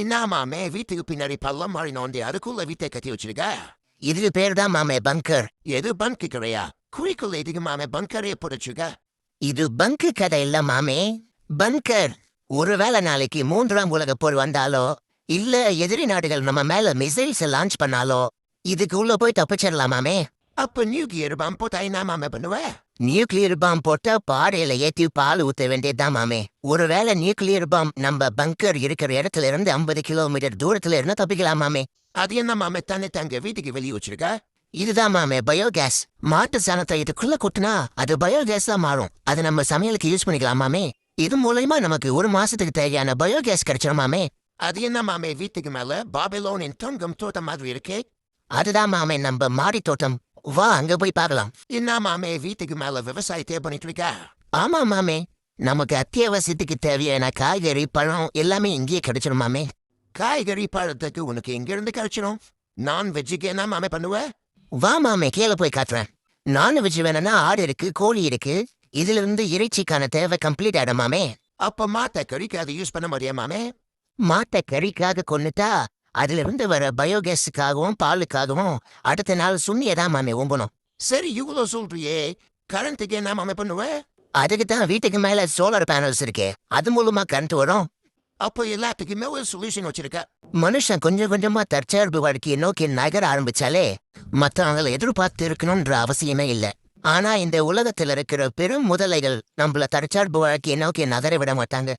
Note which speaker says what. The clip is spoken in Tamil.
Speaker 1: என்ன மாமே வீட்டுக்கு பின்னாடி பள்ளம் மாறி நோண்டி அதுக்குள்ள வீட்டை கட்டி வச்சிருக்க?
Speaker 2: இது பேர் தான் மாமே பங்கர்.
Speaker 1: எது பங்கு கடையா? குறிக்குள்ள எதுக்கு மாமே பங்கரே புடிச்சுக்க?
Speaker 2: இது பங்கு கதை இல்ல மாமே, பங்கர். ஒருவேளை நாளைக்கு 3ஆம் உலகப் போர் வந்தாலோ இல்ல எதிரி நாடுகள் நம்ம மேல மிசைல்ஸ் லான்ச் பண்ணாலோ இதுக்கு உள்ள போய் தப்பிச்சிடலாம் மாமே.
Speaker 1: அப்ப நியூக்ளியர் பாம் போட்டா என்ன மாமே பண்ணுவ?
Speaker 2: நியூக்ளியர் பாம் போட்டா பாறையில ஏத்தி பால் ஊத்த வேண்டியதுதான் மாமே. ஒருவேளை நியூக்ளியர் பாம் நம்ம பங்கர் இருக்கிற இடத்துல இருந்து 50 கிலோமீட்டர் தூரத்துல இருந்து தப்பிக்கலாம் மாமே.
Speaker 1: அது என்ன மாமே தானே தங்க வீட்டுக்கு வெளியே வச்சிருக்க?
Speaker 2: இதுதான் மாமே பயோகேஸ். மாட்டு சாணத்தை இதுக்குள்ள கொட்டினா அது பயோகேஸா மாறும். அது நம்ம சமையலுக்கு யூஸ் பண்ணிக்கலாம் மாமே. இது மூலயமா நமக்கு 1 மாசத்துக்கு தேவையான பயோகேஸ் கிடைச்சிடும் மாமே.
Speaker 1: அது என்ன மாமே வீட்டுக்கு மேல பாபிலோனின் தங்கம் தோட்டம் மாதிரி இருக்கே?
Speaker 2: அதுதான் மாமே நம்ம மாடி தோட்டம். வா அங்க போய் பார்க்கலாம்.
Speaker 1: என்ன மாமே வீட்டுக்கு மேல விவசாயத்தை பண்ணிட்டு இருக்க?
Speaker 2: ஆமா மாமே, நமக்கு அத்தியாவசியத்துக்கு தேவையான காய்கறி பழம் எல்லாமே இங்கேயே கிடைச்சிடும் மாமே.
Speaker 1: காய்கறி பழத்துக்கு உனக்கு எங்க இருந்து கிடைச்சிடும்? நான் வெஜ்ஜுக்கு என்ன மாமே பண்ணுவ?
Speaker 2: வா மாமே கீழே போய் காட்டுறேன். நான்வெஜ் வேணும்னா ஆடு இருக்கு, கோழி இருக்கு. இதுல இருந்து இறைச்சிக்கான தேவை கம்ப்ளீட் ஆயிடும் மாமே.
Speaker 1: அப்ப மாத்த கறிக்கு அதை யூஸ் பண்ண முடியாது மாமே?
Speaker 2: மாட்டை கறிக்காக கொன்னுட்டா அதுல இருந்து வர பயோகேஸுக்காகவும் பாலுக்காகவும் அடுத்த நாள் சுண்ணியதான் மாமே உம்பணும்.
Speaker 1: சரி இவ்வளோ சொல்றியே, கரண்ட்டுக்கு என்ன மாமே பண்ணுவ?
Speaker 2: அதுக்கு தான் வீட்டுக்கு மேல சோலார் பேனல்ஸ் இருக்கே, அது மூலமா கரண்ட் வரும்.
Speaker 1: அப்போ எல்லாத்துக்குமே ஒரு சொல்யூஷன் வச்சிருக்க.
Speaker 2: மனுஷன் கொஞ்சம் கொஞ்சமா தற்சார்பு வாழ்க்கையை நோக்கி நகர ஆரம்பிச்சாலே மற்றவங்களை எதிர்பார்த்து இருக்கணும்ன்ற அவசியமே இல்லை. ஆனா இந்த உலகத்துல இருக்கிற பெரும் முதலைகள் நம்மள தற்சார்பு வாழ்க்கையை நோக்கி நகர விட மாட்டாங்க.